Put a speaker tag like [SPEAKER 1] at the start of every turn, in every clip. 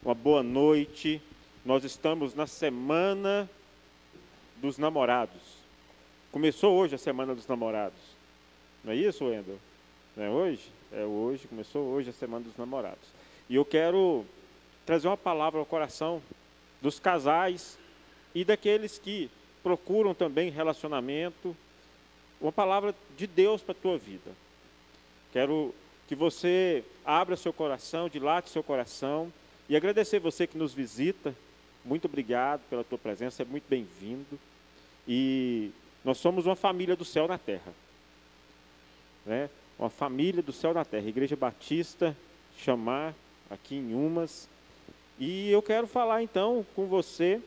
[SPEAKER 1] uma boa noite. Nós estamos na Semana dos Namorados. Começou hoje a Semana dos Namorados. Não é isso, Wendel? Não é hoje? É hoje, começou hoje a Semana dos Namorados. E eu quero trazer uma palavra ao coração dos casais e daqueles que procuram também relacionamento, uma palavra de Deus para a tua vida. Quero que você abra seu coração, dilate seu coração e agradecer você que nos visita. Muito obrigado pela tua presença, é muito bem-vindo. E nós somos uma família do céu na terra, né? Uma família do céu na terra, Igreja Batista Chamar, aqui em Umas. E eu quero falar então com você,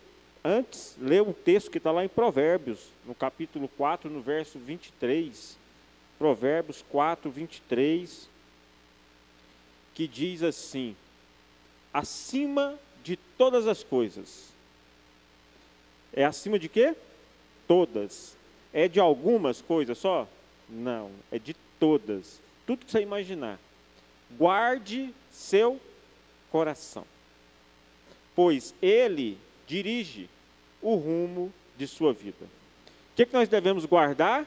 [SPEAKER 1] antes, ler um texto que está lá em Provérbios, no capítulo 4, no verso 23. Provérbios 4, 23, que diz assim: acima de todas as coisas. É acima de quê? Todas. É de algumas coisas só? Não, é de todas. Tudo que você imaginar. Guarde seu coração, pois ele dirige o rumo de sua vida. O que nós devemos guardar?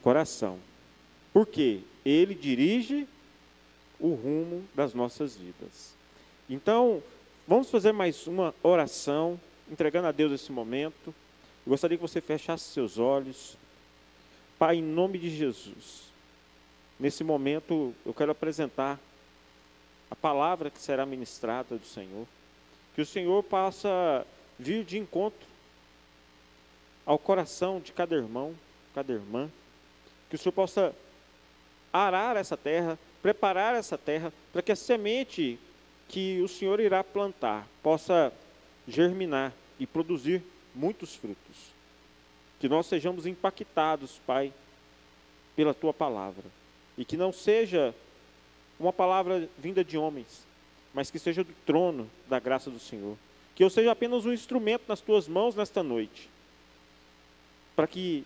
[SPEAKER 1] Coração. Por quê? Ele dirige o rumo das nossas vidas. Então, vamos fazer mais uma oração, entregando a Deus esse momento. Eu gostaria que você fechasse seus olhos. Pai, em nome de Jesus, nesse momento eu quero apresentar a palavra que será ministrada do Senhor. Que o Senhor possa vir de encontro ao coração de cada irmão, cada irmã. Que o Senhor possa arar essa terra, preparar essa terra, para que a semente que o Senhor irá plantar possa germinar e produzir muitos frutos. Que nós sejamos impactados, Pai, pela Tua palavra. E que não seja uma palavra vinda de homens, mas que seja do trono da graça do Senhor. Que eu seja apenas um instrumento nas Tuas mãos nesta noite, para que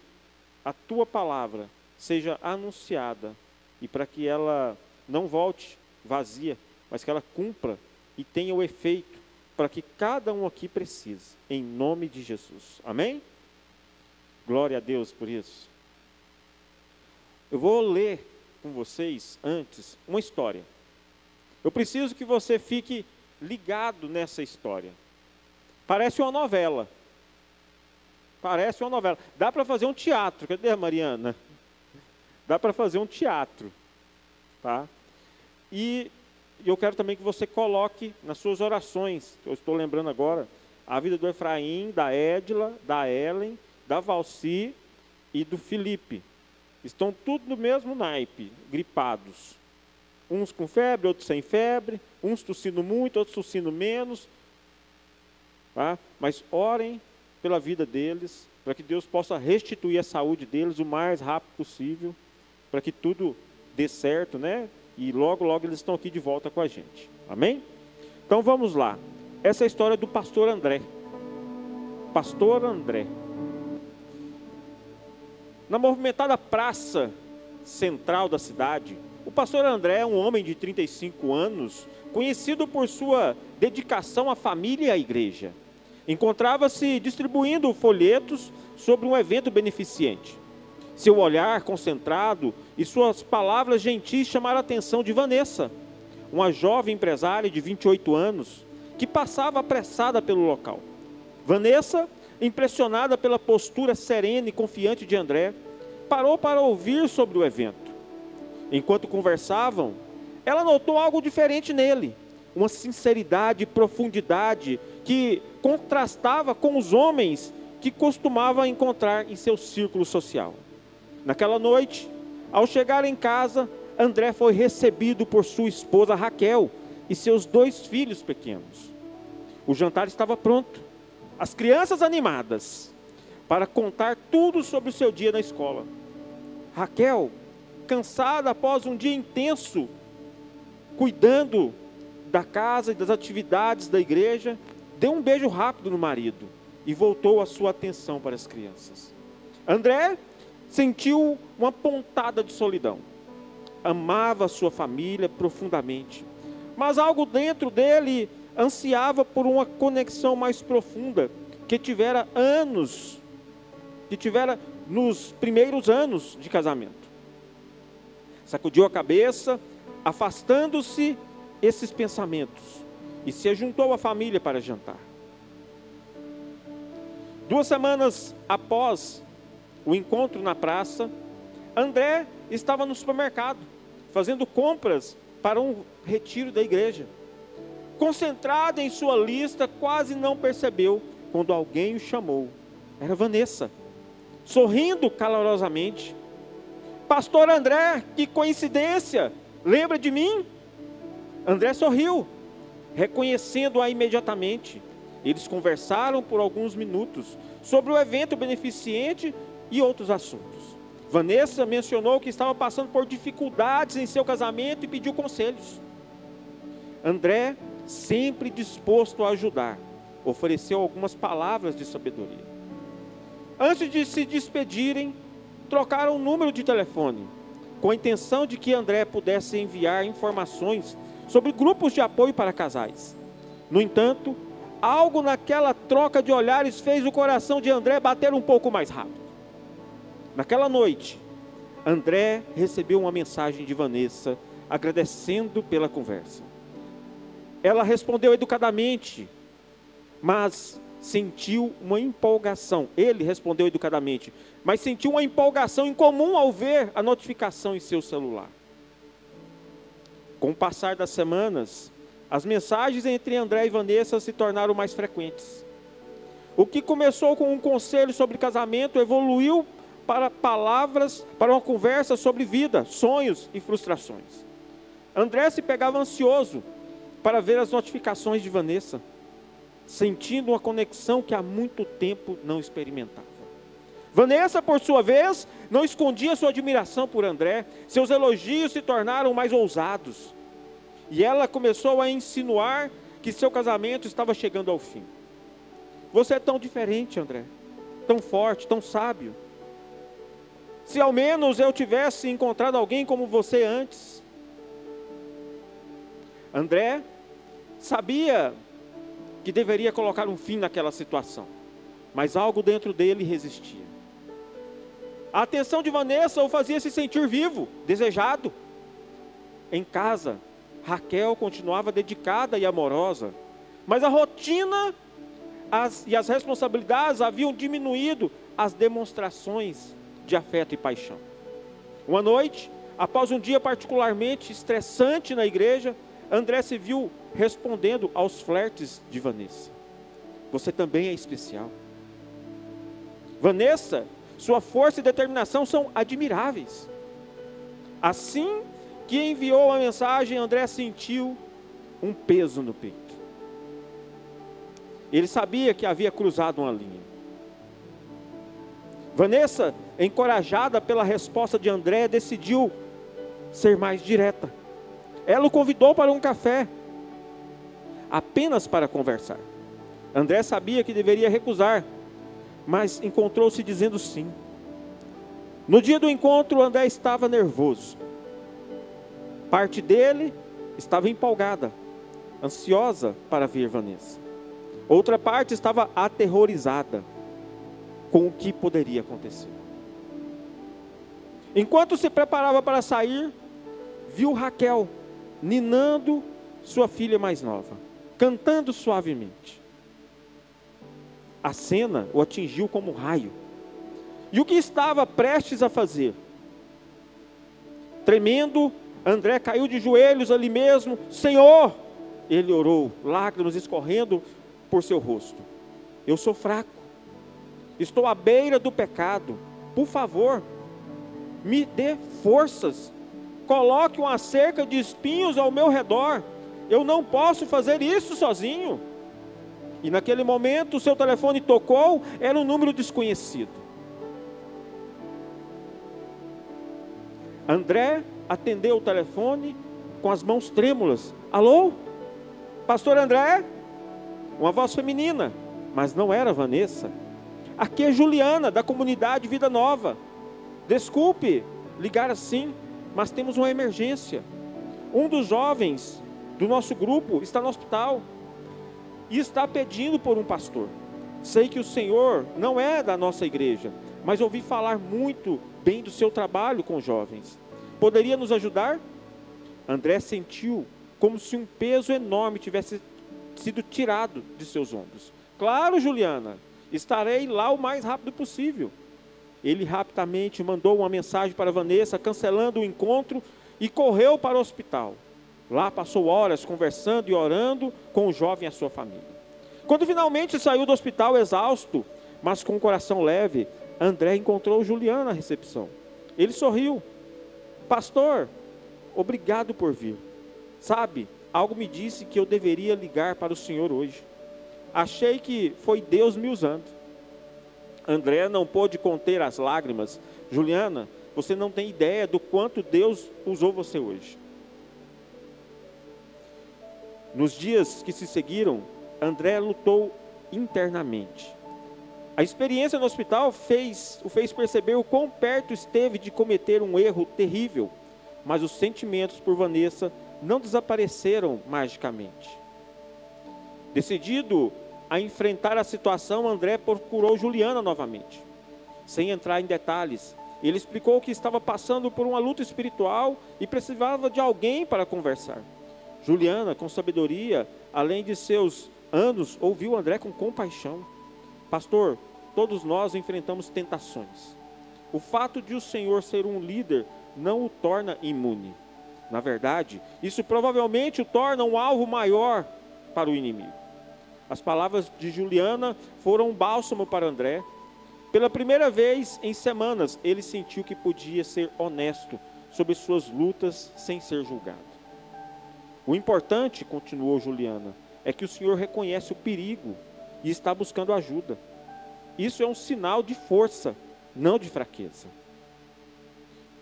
[SPEAKER 1] a Tua palavra seja anunciada e para que ela não volte vazia, mas que ela cumpra e tenha o efeito para que cada um aqui precise, em nome de Jesus. Amém? Glória a Deus por isso. Eu vou ler com vocês antes uma história. Eu preciso que você fique ligado nessa história. Parece uma novela. Parece uma novela. Dá para fazer um teatro. Cadê a Mariana? Dá para fazer um teatro, tá? E eu quero também que você coloque nas suas orações, eu estou lembrando agora, a vida do Efraim, da Edila, da Ellen, da Valci e do Felipe. Estão tudo no mesmo naipe, gripados. Uns com febre, outros sem febre, uns tossindo muito, outros tossindo menos. Tá? Mas orem pela vida deles, para que Deus possa restituir a saúde deles o mais rápido possível, para que tudo dê certo, né? E logo, logo eles estão aqui de volta com a gente. Amém? Então vamos lá. Essa é a história do pastor André. Pastor André. Na movimentada praça central da cidade, o pastor André é um homem de 35 anos, conhecido por sua dedicação à família e à igreja. Encontrava-se distribuindo folhetos sobre um evento beneficente. Seu olhar concentrado e suas palavras gentis chamaram a atenção de Vanessa, uma jovem empresária de 28 anos, que passava apressada pelo local. Vanessa, impressionada pela postura serena e confiante de André, parou para ouvir sobre o evento. Enquanto conversavam, ela notou algo diferente nele, uma sinceridade e profundidade que contrastava com os homens que costumava encontrar em seu círculo social. Naquela noite, ao chegar em casa, André foi recebido por sua esposa Raquel e seus 2 filhos pequenos. O jantar estava pronto, as crianças animadas para contar tudo sobre o seu dia na escola. Raquel, cansada após um dia intenso, cuidando da casa e das atividades da igreja, deu um beijo rápido no marido e voltou a sua atenção para as crianças. André sentiu uma pontada de solidão. Amava a sua família profundamente, mas algo dentro dele ansiava por uma conexão mais profunda, que tivera nos primeiros anos de casamento. Sacudiu a cabeça, afastando-se esses pensamentos, e se juntou à família para jantar. 2 semanas após o encontro na praça, André estava no supermercado, fazendo compras para um retiro da igreja. Concentrado em sua lista, quase não percebeu quando alguém o chamou. Era Vanessa, sorrindo calorosamente. Pastor André, que coincidência, lembra de mim? André sorriu, reconhecendo-a imediatamente. Eles conversaram por alguns minutos sobre o evento beneficente e outros assuntos. Vanessa mencionou que estava passando por dificuldades em seu casamento e pediu conselhos. André, sempre disposto a ajudar, ofereceu algumas palavras de sabedoria. Antes de se despedirem, trocaram um número de telefone, com a intenção de que André pudesse enviar informações sobre grupos de apoio para casais. No entanto, algo naquela troca de olhares fez o coração de André bater um pouco mais rápido. Naquela noite, André recebeu uma mensagem de Vanessa, agradecendo pela conversa. Ela respondeu educadamente, mas sentiu uma empolgação. Ele respondeu educadamente, mas sentiu uma empolgação incomum ao ver a notificação em seu celular. Com o passar das semanas, as mensagens entre André e Vanessa se tornaram mais frequentes. O que começou com um conselho sobre casamento evoluiu para palavras, para uma conversa sobre vida, sonhos e frustrações. André se pegava ansioso para ver as notificações de Vanessa, sentindo uma conexão que há muito tempo não experimentava. Vanessa, por sua vez, não escondia sua admiração por André. Seus elogios se tornaram mais ousados. E ela começou a insinuar que seu casamento estava chegando ao fim. Você é tão diferente, André, tão forte, tão sábio. Se ao menos eu tivesse encontrado alguém como você antes. André sabia que deveria colocar um fim naquela situação, mas algo dentro dele resistia. A atenção de Vanessa o fazia se sentir vivo, desejado. Em casa, Raquel continuava dedicada e amorosa, mas a rotina e as responsabilidades haviam diminuído as demonstrações de afeto e paixão. Uma noite, após um dia particularmente estressante na igreja, André se viu respondendo aos flertes de Vanessa. Você também é especial. Vanessa, sua força e determinação são admiráveis. Assim que enviou a mensagem, André sentiu um peso no peito. Ele sabia que havia cruzado uma linha. Vanessa, encorajada pela resposta de André, decidiu ser mais direta. Ela o convidou para um café, apenas para conversar. André sabia que deveria recusar, mas encontrou-se dizendo sim. No dia do encontro, André estava nervoso. Parte dele estava empolgada, ansiosa para ver Vanessa. Outra parte estava aterrorizada com o que poderia acontecer. Enquanto se preparava para sair, viu Raquel ninando sua filha mais nova, cantando suavemente. A cena o atingiu como um raio. E o que estava prestes a fazer? Tremendo, André caiu de joelhos ali mesmo. Senhor! Ele orou, lágrimas escorrendo por seu rosto. Eu sou fraco. Estou à beira do pecado. Por favor, me dê forças. Coloque uma cerca de espinhos ao meu redor. Eu não posso fazer isso sozinho. E naquele momento o seu telefone tocou, era um número desconhecido. André atendeu o telefone com as mãos trêmulas. Alô? Pastor André? Uma voz feminina, mas não era Vanessa. Aqui é Juliana, da comunidade Vida Nova. Desculpe ligar assim, mas temos uma emergência. Um dos jovens do nosso grupo está no hospital e está pedindo por um pastor. Sei que o senhor não é da nossa igreja, mas ouvi falar muito bem do seu trabalho com jovens. Poderia nos ajudar? André sentiu como se um peso enorme tivesse sido tirado de seus ombros. Claro, Juliana, estarei lá o mais rápido possível. Ele rapidamente mandou uma mensagem para Vanessa, cancelando o encontro, e correu para o hospital. Lá passou horas conversando e orando com o jovem e a sua família. Quando finalmente saiu do hospital exausto, mas com o coração leve, André encontrou Juliana na recepção. Ele sorriu. Pastor, obrigado por vir. Sabe, algo me disse que eu deveria ligar para o senhor hoje. Achei que foi Deus me usando. André não pôde conter as lágrimas. Juliana, você não tem ideia do quanto Deus usou você hoje. Nos dias que se seguiram, André lutou internamente. A experiência no hospital o fez perceber o quão perto esteve de cometer um erro terrível, mas os sentimentos por Vanessa não desapareceram magicamente. Decidido a enfrentar a situação, André procurou Juliana novamente. Sem entrar em detalhes, ele explicou que estava passando por uma luta espiritual e precisava de alguém para conversar. Juliana, com sabedoria, além de seus anos, ouviu André com compaixão. Pastor, todos nós enfrentamos tentações. O fato de o Senhor ser um líder não o torna imune. Na verdade, isso provavelmente o torna um alvo maior para o inimigo. As palavras de Juliana foram um bálsamo para André. Pela primeira vez em semanas, ele sentiu que podia ser honesto sobre suas lutas sem ser julgado. O importante, continuou Juliana, é que o Senhor reconhece o perigo e está buscando ajuda. Isso é um sinal de força, não de fraqueza.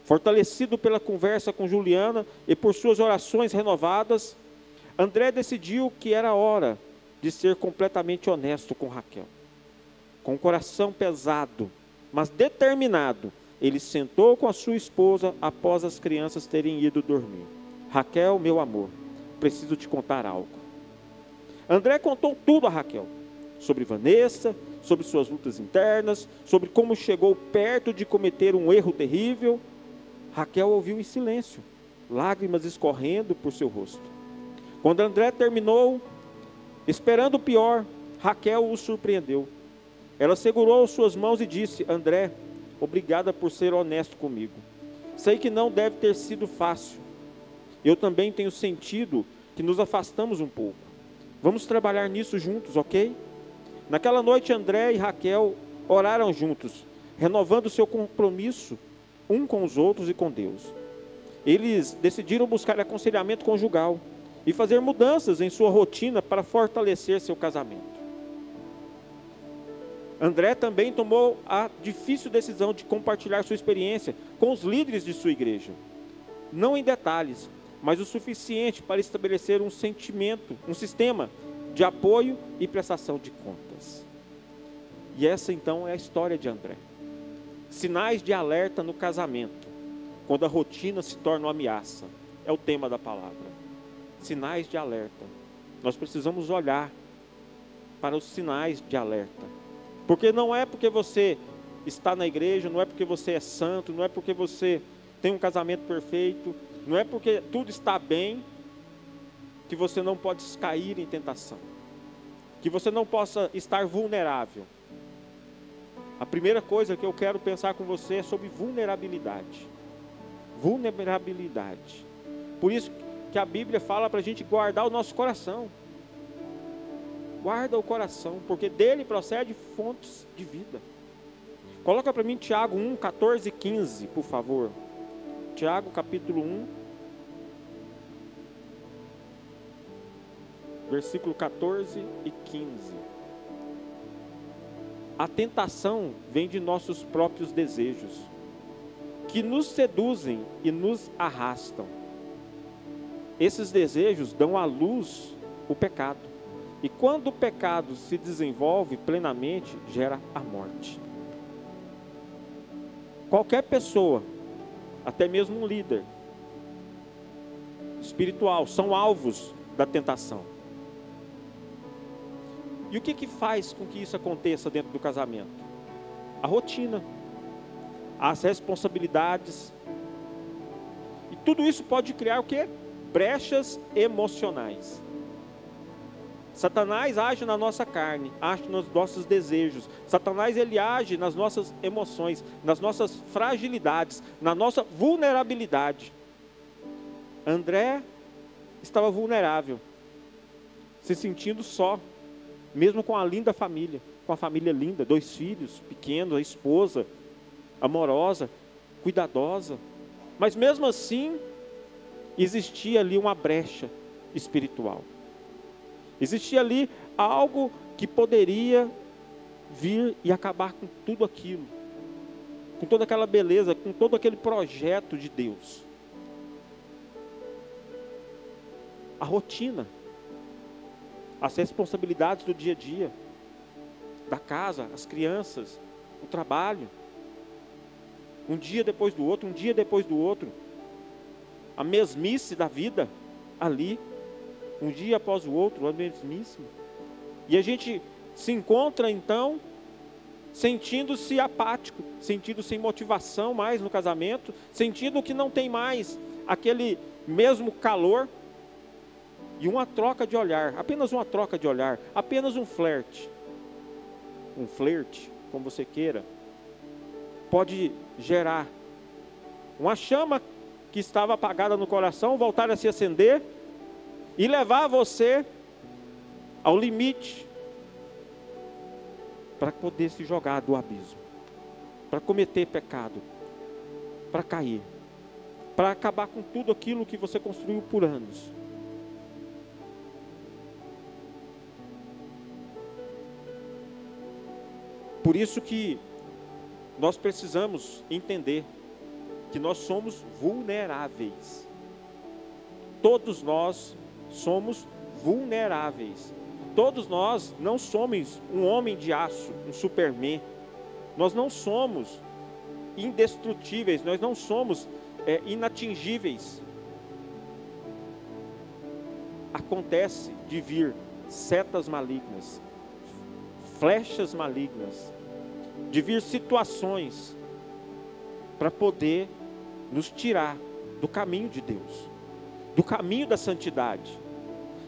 [SPEAKER 1] Fortalecido pela conversa com Juliana e por suas orações renovadas, André decidiu que era hora de ser completamente honesto com Raquel. Com o coração pesado, mas determinado, ele sentou com a sua esposa após as crianças terem ido dormir. Raquel, meu amor, preciso te contar algo. André contou tudo a Raquel, sobre Vanessa, sobre suas lutas internas, sobre como chegou perto de cometer um erro terrível. Raquel ouviu em silêncio, lágrimas escorrendo por seu rosto. Quando André terminou, esperando o pior, Raquel o surpreendeu. Ela segurou suas mãos e disse: André, obrigada por ser honesto comigo. Sei que não deve ter sido fácil. Eu também tenho sentido que nos afastamos um pouco. Vamos trabalhar nisso juntos, ok? Naquela noite, André e Raquel oraram juntos, renovando seu compromisso um com os outros e com Deus. Eles decidiram buscar aconselhamento conjugal e fazer mudanças em sua rotina para fortalecer seu casamento. André também tomou a difícil decisão de compartilhar sua experiência com os líderes de sua igreja. Não em detalhes, mas o suficiente para estabelecer um sistema de apoio e prestação de contas. E essa então é a história de André. Sinais de alerta no casamento, quando a rotina se torna uma ameaça, é o tema da palavra. Sinais de alerta. Nós precisamos olhar para os sinais de alerta. Porque não é porque você está na igreja, não é porque você é santo, não é porque você tem um casamento perfeito, não é porque tudo está bem, que você não pode cair em tentação, que você não possa estar vulnerável. A primeira coisa que eu quero pensar com você é sobre vulnerabilidade. Vulnerabilidade. Por isso que a Bíblia fala para a gente guardar o nosso coração. Guarda o coração, porque dele procede fontes de vida. Coloca para mim Tiago 1, 14 e 15, por favor. Tiago capítulo 1, versículo 14 e 15. A tentação vem de nossos próprios desejos, que nos seduzem e nos arrastam. Esses desejos dão à luz o pecado. E quando o pecado se desenvolve plenamente, gera a morte. Qualquer pessoa, até mesmo um líder espiritual, são alvos da tentação. E o que faz com que isso aconteça dentro do casamento? A rotina, as responsabilidades. E tudo isso pode criar o quê? Brechas emocionais. Satanás age na nossa carne, age nos nossos desejos. Satanás, ele age nas nossas emoções, nas nossas fragilidades, na nossa vulnerabilidade. André estava vulnerável, se sentindo só, mesmo com a linda família, com a família linda, 2 filhos pequenos, a esposa amorosa, cuidadosa. Mas mesmo assim, existia ali uma brecha espiritual. Existia ali algo que poderia vir e acabar com tudo aquilo, com toda aquela beleza, com todo aquele projeto de Deus. A rotina, as responsabilidades do dia a dia, da casa, as crianças, o trabalho, um dia depois do outro, um dia depois do outro, a mesmice da vida ali, um dia após o outro, a mesmice. E a gente se encontra então sentindo-se apático, sentindo sem motivação mais no casamento, sentindo que não tem mais aquele mesmo calor. E uma troca de olhar, apenas uma troca de olhar, apenas um flerte, como você queira, pode gerar uma chama que estava apagada no coração, voltar a se acender e levar você ao limite para poder se jogar do abismo, para cometer pecado, para cair, para acabar com tudo aquilo que você construiu por anos. Por isso que nós precisamos entender que nós somos vulneráveis. Todos nós somos vulneráveis. Todos nós não somos um homem de aço, um Superman. Nós não somos indestrutíveis, nós não somos inatingíveis. Acontece de vir setas malignas, flechas malignas, de vir situações para poder nos tirar do caminho de Deus, do caminho da santidade.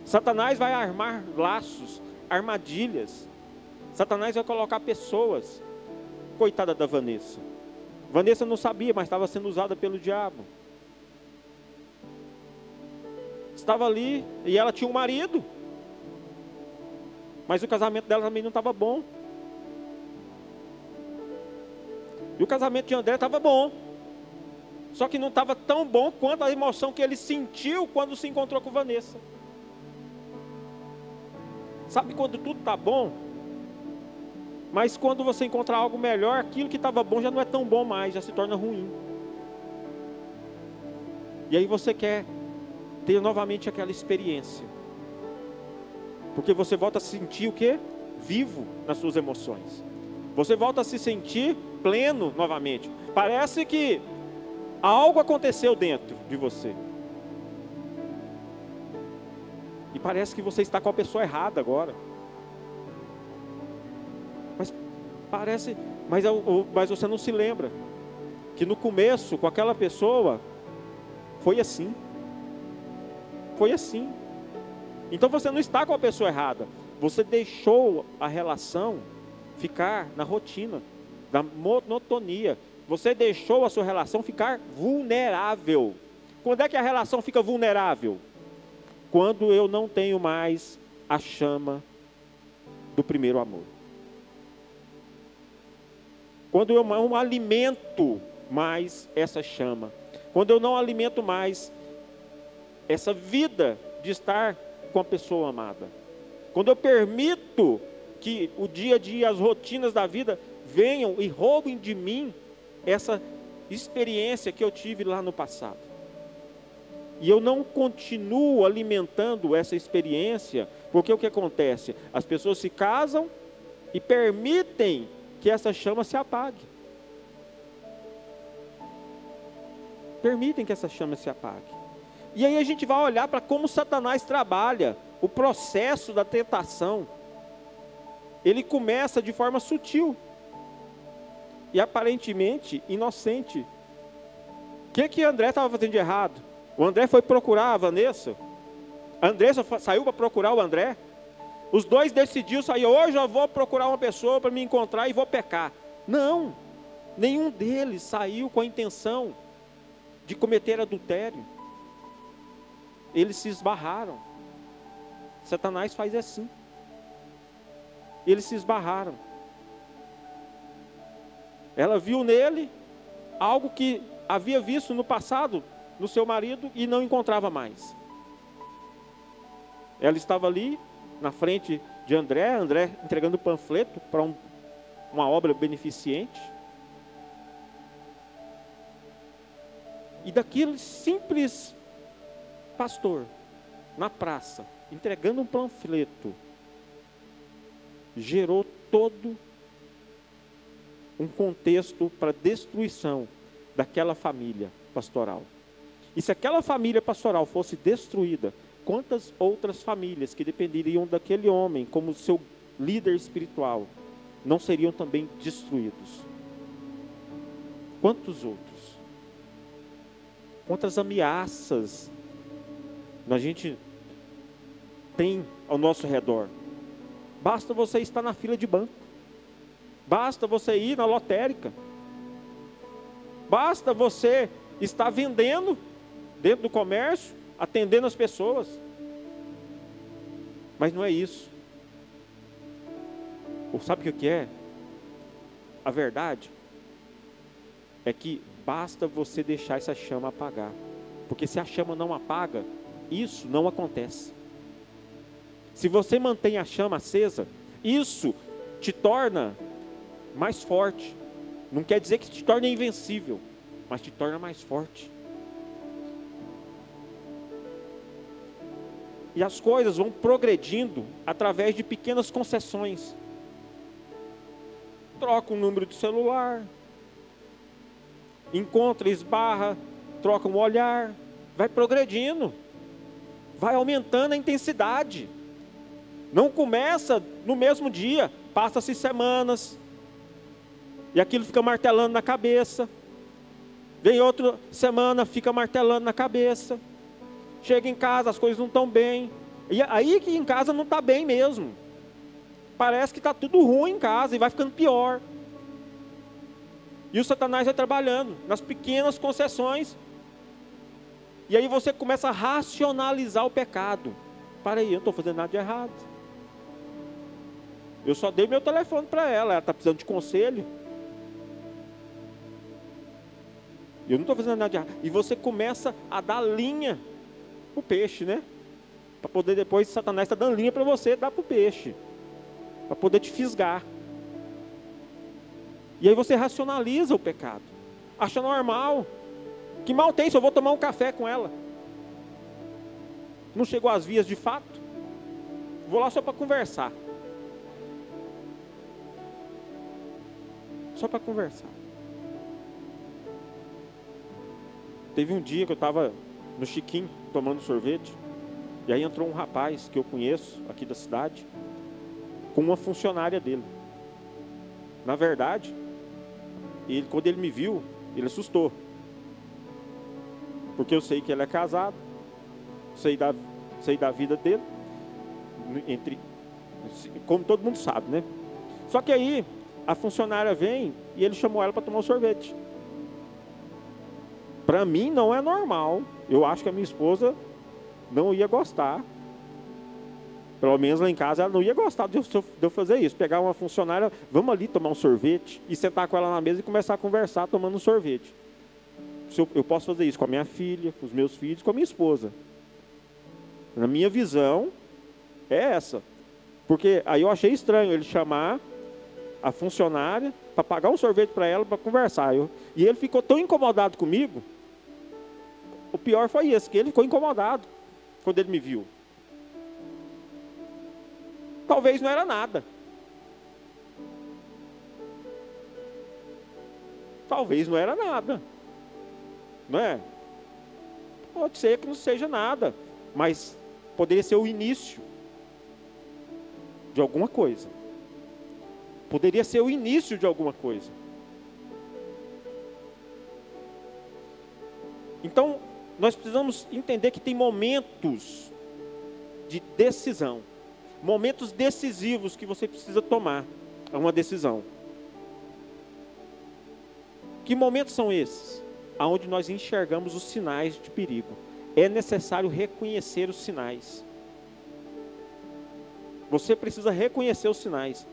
[SPEAKER 1] Satanás vai armar laços, armadilhas. Satanás vai colocar pessoas. Coitada da Vanessa. Vanessa não sabia, mas estava sendo usada pelo diabo. Estava ali e ela tinha um marido, mas o casamento dela também não estava bom. E o casamento de André estava bom, só que não estava tão bom quanto a emoção que ele sentiu quando se encontrou com Vanessa. Sabe quando tudo está bom, mas quando você encontra algo melhor, aquilo que estava bom já não é tão bom mais, já se torna ruim. E aí você quer ter novamente aquela experiência, porque você volta a se sentir o quê? Vivo nas suas emoções. Você volta a se sentir pleno novamente. Parece que algo aconteceu dentro de você. E parece que você está com a pessoa errada agora. Mas você não se lembra que no começo, com aquela pessoa, foi assim. Foi assim. Então você não está com a pessoa errada. Você deixou a relação ficar na rotina, na monotonia. Você deixou a sua relação ficar vulnerável. Quando é que a relação fica vulnerável? Quando eu não tenho mais a chama do primeiro amor. Quando eu não alimento mais essa chama. Quando eu não alimento mais essa vida de estar com a pessoa amada. Quando eu permito que o dia a dia, as rotinas da vida venham e roubem de mim essa experiência que eu tive lá no passado. E eu não continuo alimentando essa experiência, porque o que acontece? As pessoas se casam e permitem que essa chama se apague. Permitem que essa chama se apague. E aí a gente vai olhar para como Satanás trabalha, o processo da tentação. Ele começa de forma sutil e aparentemente inocente. O que André estava fazendo de errado? O André foi procurar a Vanessa. A Andressa saiu para procurar o André. Os dois decidiram sair. Hoje eu vou procurar uma pessoa para me encontrar e vou pecar. Não, nenhum deles saiu com a intenção de cometer adultério. Eles se esbarraram. Satanás faz assim. Eles se esbarraram. Ela viu nele algo que havia visto no passado no seu marido e não encontrava mais. Ela estava ali na frente de André entregando panfleto para uma obra beneficente. E daquele simples pastor na praça, entregando um panfleto, gerou todo um contexto para a destruição daquela família pastoral. E se aquela família pastoral fosse destruída, quantas outras famílias que dependeriam daquele homem como seu líder espiritual não seriam também destruídos? Quantos outros? Quantas ameaças a gente tem ao nosso redor? Basta você estar na fila de banco. Basta você ir na lotérica. Basta você estar vendendo dentro do comércio, atendendo as pessoas. Mas não é isso. Ou sabe o que é? A verdade é que basta você deixar essa chama apagar. Porque se a chama não apaga, isso não acontece. Se você mantém a chama acesa, isso te torna mais forte. Não quer dizer que te torna invencível, mas te torna mais forte. E as coisas vão progredindo através de pequenas concessões. Troca um número de celular, encontra, esbarra, troca um olhar, vai progredindo, vai aumentando a intensidade. Não começa no mesmo dia, passa-se semanas, e aquilo fica martelando na cabeça. Vem outra semana, fica martelando na cabeça. Chega em casa, as coisas não estão bem. E aí que em casa não está bem mesmo. Parece que está tudo ruim em casa e vai ficando pior. E o Satanás vai trabalhando nas pequenas concessões. E aí você começa a racionalizar o pecado. Para aí, eu não estou fazendo nada de errado. Eu só dei meu telefone para ela está precisando de conselho. Eu não estou fazendo nada de errado. E você começa a dar linha para o peixe, né? Para poder depois, Satanás está dando linha para você, dar para o peixe. Para poder te fisgar. E aí você racionaliza o pecado. Acha normal. Que mal tem se eu vou tomar um café com ela? Não chegou às vias de fato? Vou lá só para conversar. Só para conversar. Teve um dia que eu estava no Chiquinho, tomando sorvete. E aí entrou um rapaz que eu conheço, aqui da cidade, com uma funcionária dele. Na verdade, quando ele me viu, ele assustou. Porque eu sei que ele é casado, sei da vida dele, como todo mundo sabe, né? Só que aí, a funcionária vem e ele chamou ela para tomar um sorvete. Para mim não é normal. Eu acho que a minha esposa não ia gostar. Pelo menos lá em casa ela não ia gostar de eu fazer isso. Pegar uma funcionária, vamos ali tomar um sorvete e sentar com ela na mesa e começar a conversar tomando um sorvete. Eu posso fazer isso com a minha filha, com os meus filhos, com a minha esposa. Na minha visão é essa. Porque aí eu achei estranho ele chamar a funcionária para pagar um sorvete para ela, para conversar. E ele ficou tão incomodado comigo. O pior foi esse, que ele ficou incomodado quando ele me viu. Talvez não era nada. Talvez não era nada. Não é? Pode ser que não seja nada, mas poderia ser o início de alguma coisa. Poderia ser o início de alguma coisa. Então, nós precisamos entender que tem momentos de decisão, momentos decisivos que você precisa tomar uma decisão. Que momentos são esses? Onde nós enxergamos os sinais de perigo. É necessário reconhecer os sinais. Você precisa reconhecer os sinais.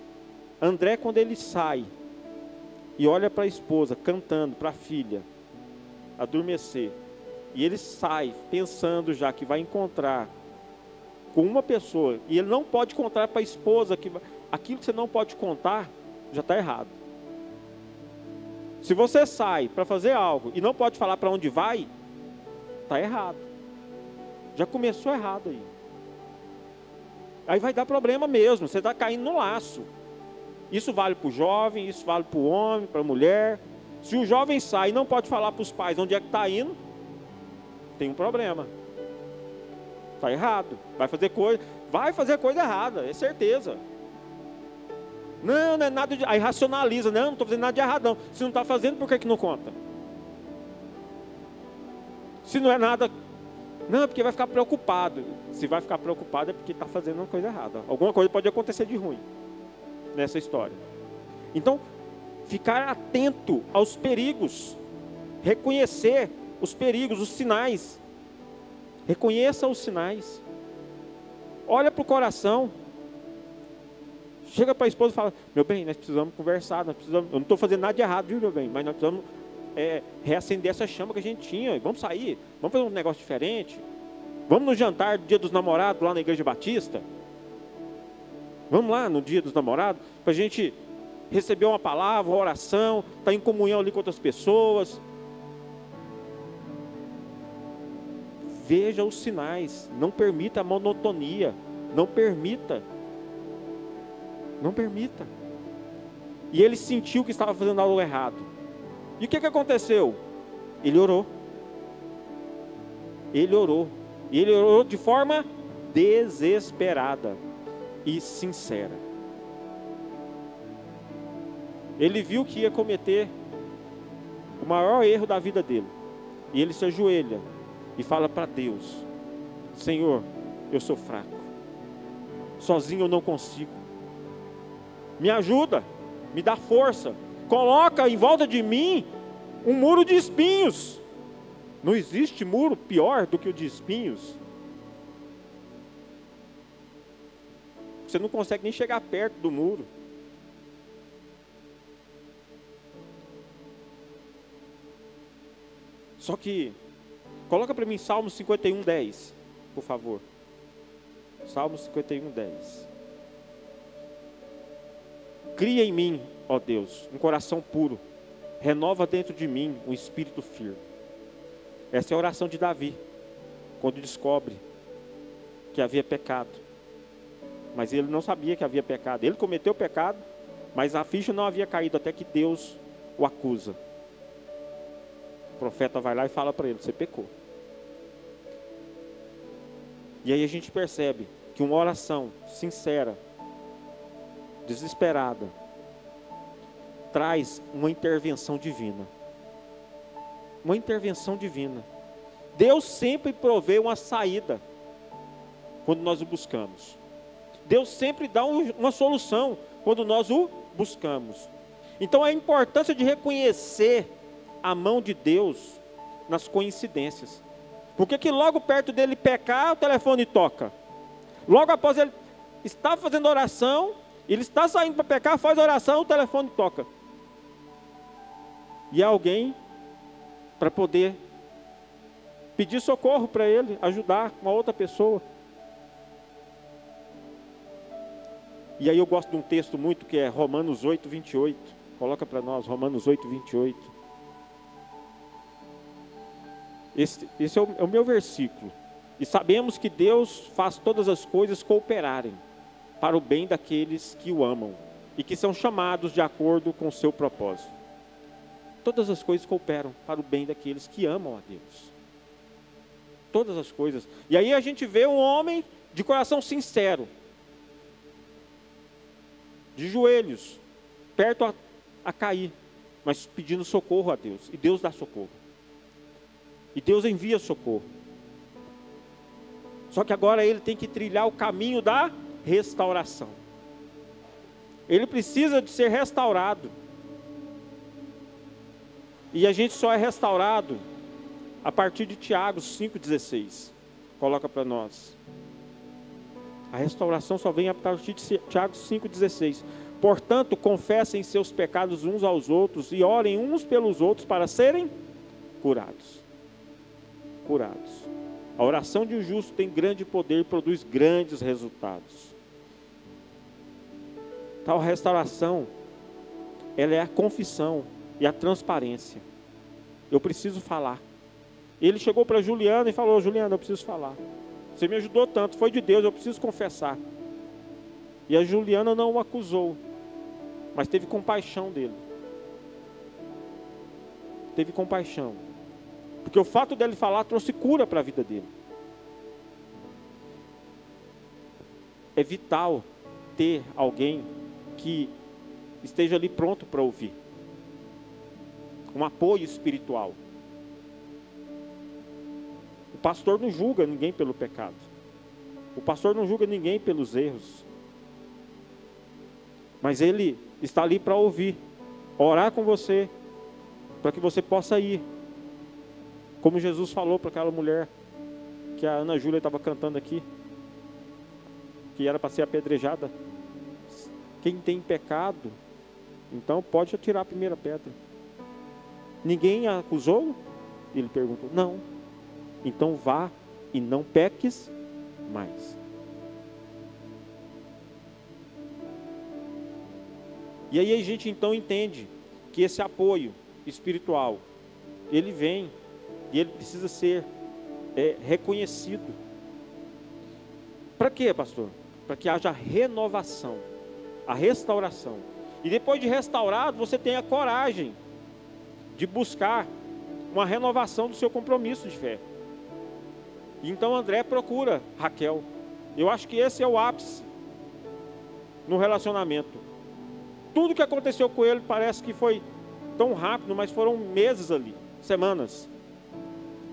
[SPEAKER 1] André, quando ele sai e olha para a esposa cantando para a filha adormecer, e ele sai pensando já que vai encontrar com uma pessoa, e ele não pode contar para a esposa que aquilo que você não pode contar já está errado. Se você sai para fazer algo e não pode falar para onde vai, está errado. Já começou errado aí. Aí vai dar problema mesmo, você está caindo no laço. Isso vale para o jovem, isso vale para o homem, para a mulher. Se o jovem sai e não pode falar para os pais onde é que está indo, tem um problema. Está errado. Vai fazer coisa errada, é certeza. Não, não é nada de... Aí racionaliza, não estou fazendo nada de errado não. Se não está fazendo, por que não conta? Se não é nada... Não, é porque vai ficar preocupado. Se vai ficar preocupado é porque está fazendo uma coisa errada. Alguma coisa pode acontecer de ruim nessa história. Então, ficar atento aos perigos. Reconhecer os perigos, os sinais. Reconheça os sinais. Olha para o coração. Chega para a esposa e fala: meu bem, nós precisamos conversar, eu não estou fazendo nada de errado, viu, meu bem? Mas nós precisamos reacender essa chama que a gente tinha. Vamos sair, vamos fazer um negócio diferente. Vamos no jantar do Dia dos Namorados lá na Igreja Batista. Vamos lá no Dia dos Namorados para a gente receber uma palavra, uma oração, estar em comunhão ali com outras pessoas. Veja os sinais, não permita a monotonia, não permita. Não permita. E ele sentiu que estava fazendo algo errado. E o que aconteceu? Ele orou. Ele orou. E ele orou de forma desesperada e sincera. Ele viu que ia cometer o maior erro da vida dele. E ele se ajoelha e fala para Deus: Senhor, eu sou fraco. Sozinho eu não consigo. Me ajuda, me dá força. Coloca em volta de mim um muro de espinhos. Não existe muro pior do que o de espinhos. Você não consegue nem chegar perto do muro. Só que, coloca para mim Salmo 51:10, por favor. Salmo 51:10. Cria em mim, ó Deus, um coração puro. Renova dentro de mim um espírito firme. Essa é a oração de Davi, quando descobre que havia pecado. Mas ele não sabia que havia pecado. Ele cometeu o pecado, mas a ficha não havia caído até que Deus o acusa. O profeta vai lá e fala para ele: você pecou. E aí a gente percebe que uma oração sincera, desesperada, traz uma intervenção divina. Uma intervenção divina. Deus sempre provê uma saída quando nós o buscamos. Deus sempre dá uma solução quando nós o buscamos. Então a importância de reconhecer a mão de Deus nas coincidências. Porque que logo perto dele pecar, o telefone toca. Logo após ele estar fazendo oração, ele está saindo para pecar, faz oração, o telefone toca. E alguém para poder pedir socorro para ele, ajudar uma outra pessoa. E aí eu gosto de um texto muito que é Romanos 8:28. Coloca para nós, Romanos 8:28. Esse é o meu versículo. E sabemos que Deus faz todas as coisas cooperarem para o bem daqueles que o amam e que são chamados de acordo com o seu propósito. Todas as coisas cooperam para o bem daqueles que amam a Deus. Todas as coisas. E aí a gente vê um homem de coração sincero, de joelhos, perto a cair, mas pedindo socorro a Deus. E Deus dá socorro. E Deus envia socorro. Só que agora ele tem que trilhar o caminho da restauração. Ele precisa de ser restaurado. E a gente só é restaurado a partir de Tiago 5,16. Coloca para nós. A restauração só vem a partir de Tiago 5,16. Portanto, confessem seus pecados uns aos outros e orem uns pelos outros para serem curados. Curados. A oração de um justo tem grande poder e produz grandes resultados. Tal restauração, ela é a confissão e a transparência. Eu preciso falar. Ele chegou para Juliana e falou: Juliana, eu preciso falar. Você me ajudou tanto, foi de Deus, eu preciso confessar. E a Juliana não o acusou, mas teve compaixão dele. Teve compaixão. Porque o fato dele falar trouxe cura para a vida dele. É vital ter alguém que esteja ali pronto para ouvir. Um apoio espiritual. O pastor não julga ninguém pelo pecado. O pastor não julga ninguém pelos erros. Mas ele está ali para ouvir, orar com você, para que você possa ir. Como Jesus falou para aquela mulher, que a Ana Júlia estava cantando aqui, que era para ser apedrejada. Quem tem pecado, então pode atirar a primeira pedra. Ninguém a acusou? Ele perguntou. Não. Então vá e não peques mais. E aí a gente então entende que esse apoio espiritual, ele vem e ele precisa ser reconhecido. Para quê, pastor? Para que haja renovação, a restauração. E depois de restaurado, você tenha coragem de buscar uma renovação do seu compromisso de fé. Então André procura Raquel. Eu acho que esse é o ápice no relacionamento. Tudo que aconteceu com ele parece que foi tão rápido, mas foram meses ali, semanas.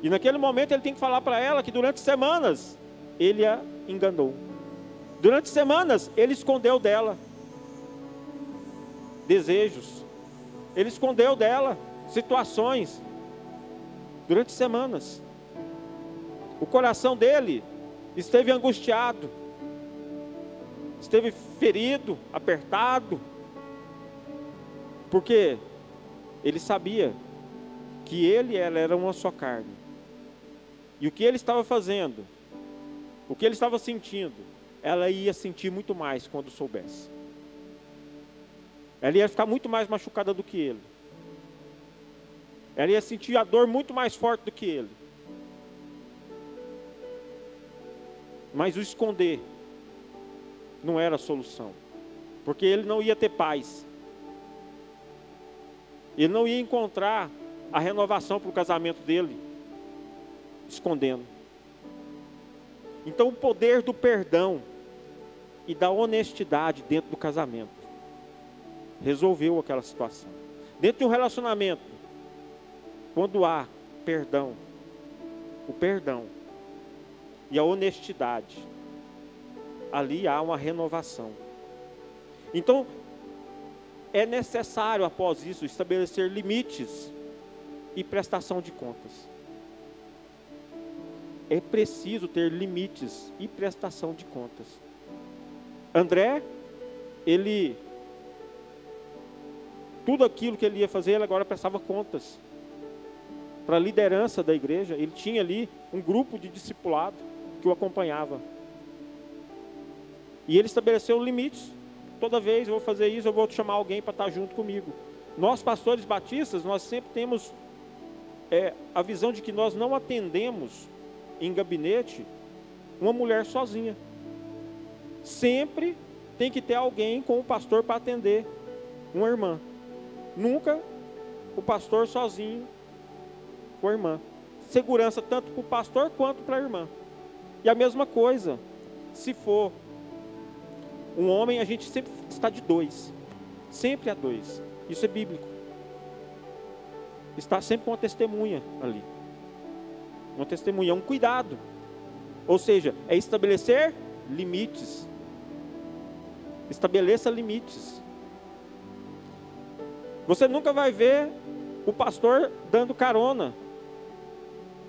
[SPEAKER 1] E naquele momento ele tem que falar para ela que durante semanas ele a enganou. Durante semanas ele escondeu dela desejos. Ele escondeu dela situações. Durante semanas. O coração dele esteve angustiado. Esteve ferido, apertado. Porque ele sabia que ele e ela eram uma só carne. E o que ele estava fazendo, o que ele estava sentindo, ela ia sentir muito mais quando soubesse. Ela ia ficar muito mais machucada do que ele. Ela ia sentir a dor muito mais forte do que ele. Mas o esconder não era a solução. Porque ele não ia ter paz. Ele não ia encontrar a renovação para o casamento dele escondendo. Então o poder do perdão e da honestidade dentro do casamento resolveu aquela situação. Dentro de um relacionamento, quando há perdão, o perdão e a honestidade, ali há uma renovação. Então é necessário após isso estabelecer limites e prestação de contas. É preciso ter limites e prestação de contas. André, tudo aquilo que ele ia fazer, ele agora prestava contas. Para a liderança da igreja, ele tinha ali um grupo de discipulado que o acompanhava. E ele estabeleceu limites. Toda vez eu vou fazer isso, eu vou chamar alguém para estar junto comigo. Nós, pastores batistas, nós sempre temos a visão de que nós não atendemos em gabinete uma mulher sozinha. Sempre tem que ter alguém com o pastor para atender uma irmã. Nunca o pastor sozinho com a irmã. segurança tanto para o pastor quanto para a irmã. E a mesma coisa, se for um homem, a gente sempre está de dois. Sempre a dois. Isso é bíblico. Está sempre com uma testemunha ali. Uma testemunha, um cuidado. Ou seja, é estabelecer limites. Estabeleça limites. Você nunca vai ver o pastor dando carona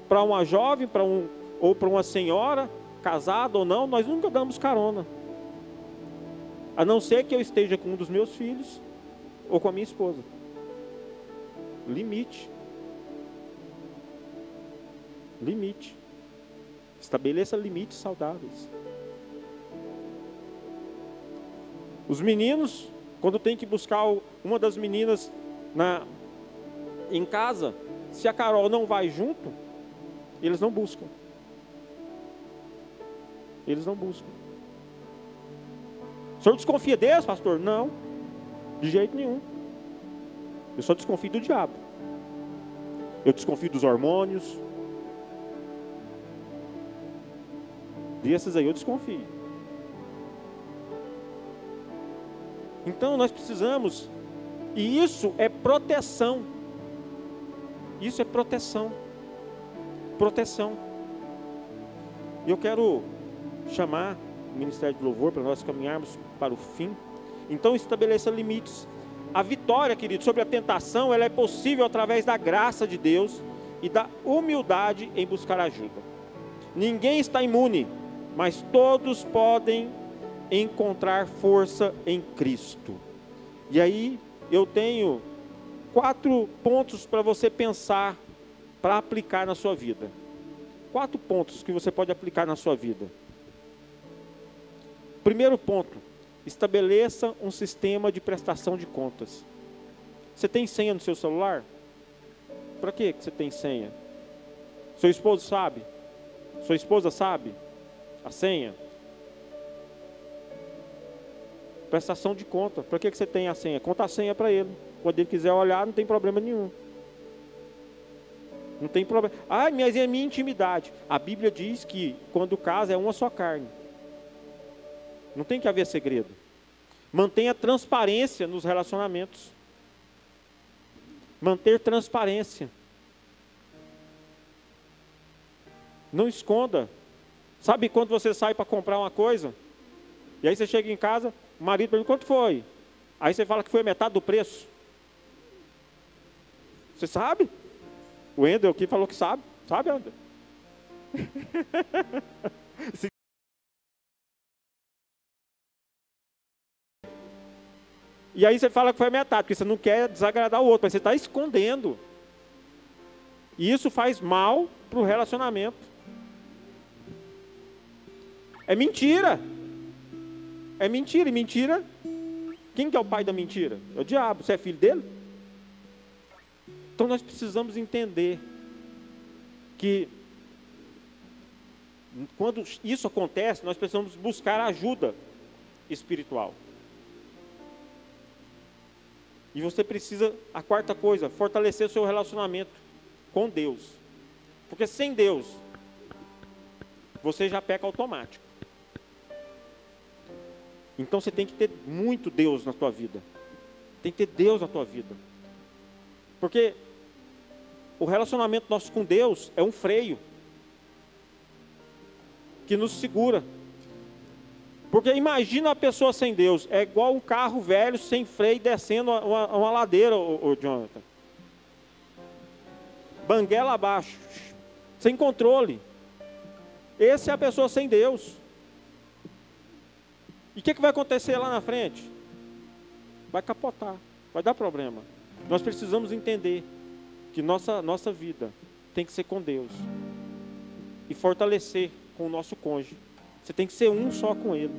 [SPEAKER 1] para uma jovem, ou para uma senhora, casada ou não. Nós nunca damos carona. A não ser que eu esteja com um dos meus filhos ou com a minha esposa. Limite. Limite. Estabeleça limites saudáveis. Os meninos, quando tem que buscar uma das meninas em casa, se a Carol não vai junto, eles não buscam. Eles não buscam. O senhor desconfia deles, pastor? Não, de jeito nenhum. Eu só desconfio do diabo. Eu desconfio dos hormônios. Desses aí eu desconfio. Então nós precisamos, e isso é proteção. Isso é proteção. Proteção. E eu quero chamar o Ministério de Louvor para nós caminharmos para o fim. Então estabeleça limites. A vitória, querido, sobre a tentação, ela é possível através da graça de Deus e da humildade em buscar ajuda. Ninguém está imune, mas todos podem encontrar força em Cristo. E aí eu tenho 4 pontos para você pensar, para aplicar na sua vida. 4 pontos que você pode aplicar na sua vida. Primeiro ponto, estabeleça um sistema de prestação de contas. Você tem senha no seu celular? Para que você tem senha? Seu esposo sabe? Sua esposa sabe a senha? Prestação de conta. Para que você tem a senha? Conta a senha para ele. Quando ele quiser olhar, não tem problema nenhum. Não tem problema. Ah, mas é a minha intimidade. A Bíblia diz que quando casa é uma só carne. Não tem que haver segredo. Mantenha transparência nos relacionamentos. Manter transparência. Não esconda. Sabe quando você sai para comprar uma coisa? E aí você chega em casa, o marido pergunta, quanto foi? Aí você fala que foi metade do preço. Você sabe? O Wendel aqui falou que sabe. Sabe, Wendel? E aí você fala que foi metade, porque você não quer desagradar o outro, mas você está escondendo. E isso faz mal para o relacionamento. É mentira. É mentira. E mentira, quem que é o pai da mentira? É o diabo. Você é filho dele? Então nós precisamos entender que quando isso acontece, nós precisamos buscar ajuda espiritual. E você precisa, a quarta coisa, fortalecer o seu relacionamento com Deus. Porque sem Deus, você já peca automático. Então você tem que ter muito Deus na tua vida. Tem que ter Deus na tua vida. Porque o relacionamento nosso com Deus é um freio que nos segura. Porque imagina a pessoa sem Deus, é igual um carro velho sem freio descendo uma ladeira, ô Jonathan. Banguela abaixo, sem controle. Essa é a pessoa sem Deus. E o que vai acontecer lá na frente? Vai capotar, vai dar problema. Nós precisamos entender que nossa vida tem que ser com Deus. E fortalecer com o nosso cônjuge. Você tem que ser um só com ele.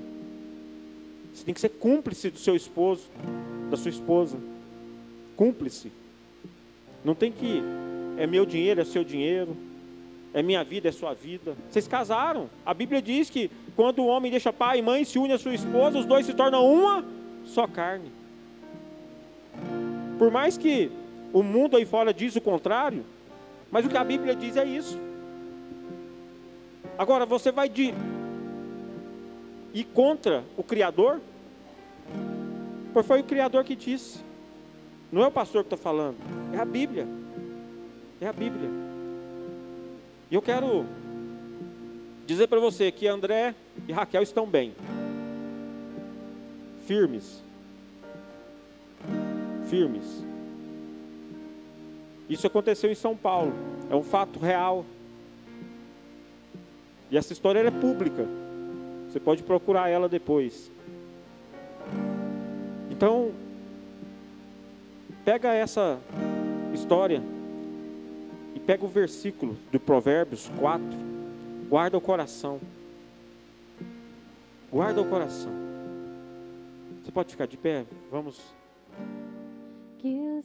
[SPEAKER 1] Você tem que ser cúmplice do seu esposo, da sua esposa. Cúmplice. Não tem que, é meu dinheiro, é seu dinheiro. É minha vida, é sua vida. Vocês casaram. A Bíblia diz que quando o homem deixa pai e mãe, se une à sua esposa, os dois se tornam uma só carne. Por mais que o mundo aí fora diz o contrário, Mas o que a Bíblia diz é isso. Agora, você vai ir contra o Criador? Pois foi o Criador que disse. Não é o pastor que está falando. É a Bíblia. É a Bíblia. E eu quero dizer para você que André e Raquel estão bem. Firmes. Firmes. Isso aconteceu em São Paulo. É um fato real. E essa história é pública. Você pode procurar ela depois. Então, pega essa história e pega o versículo de Provérbios 4. Guarda o coração. Guarda o coração. Você pode ficar de pé? Vamos.
[SPEAKER 2] Que o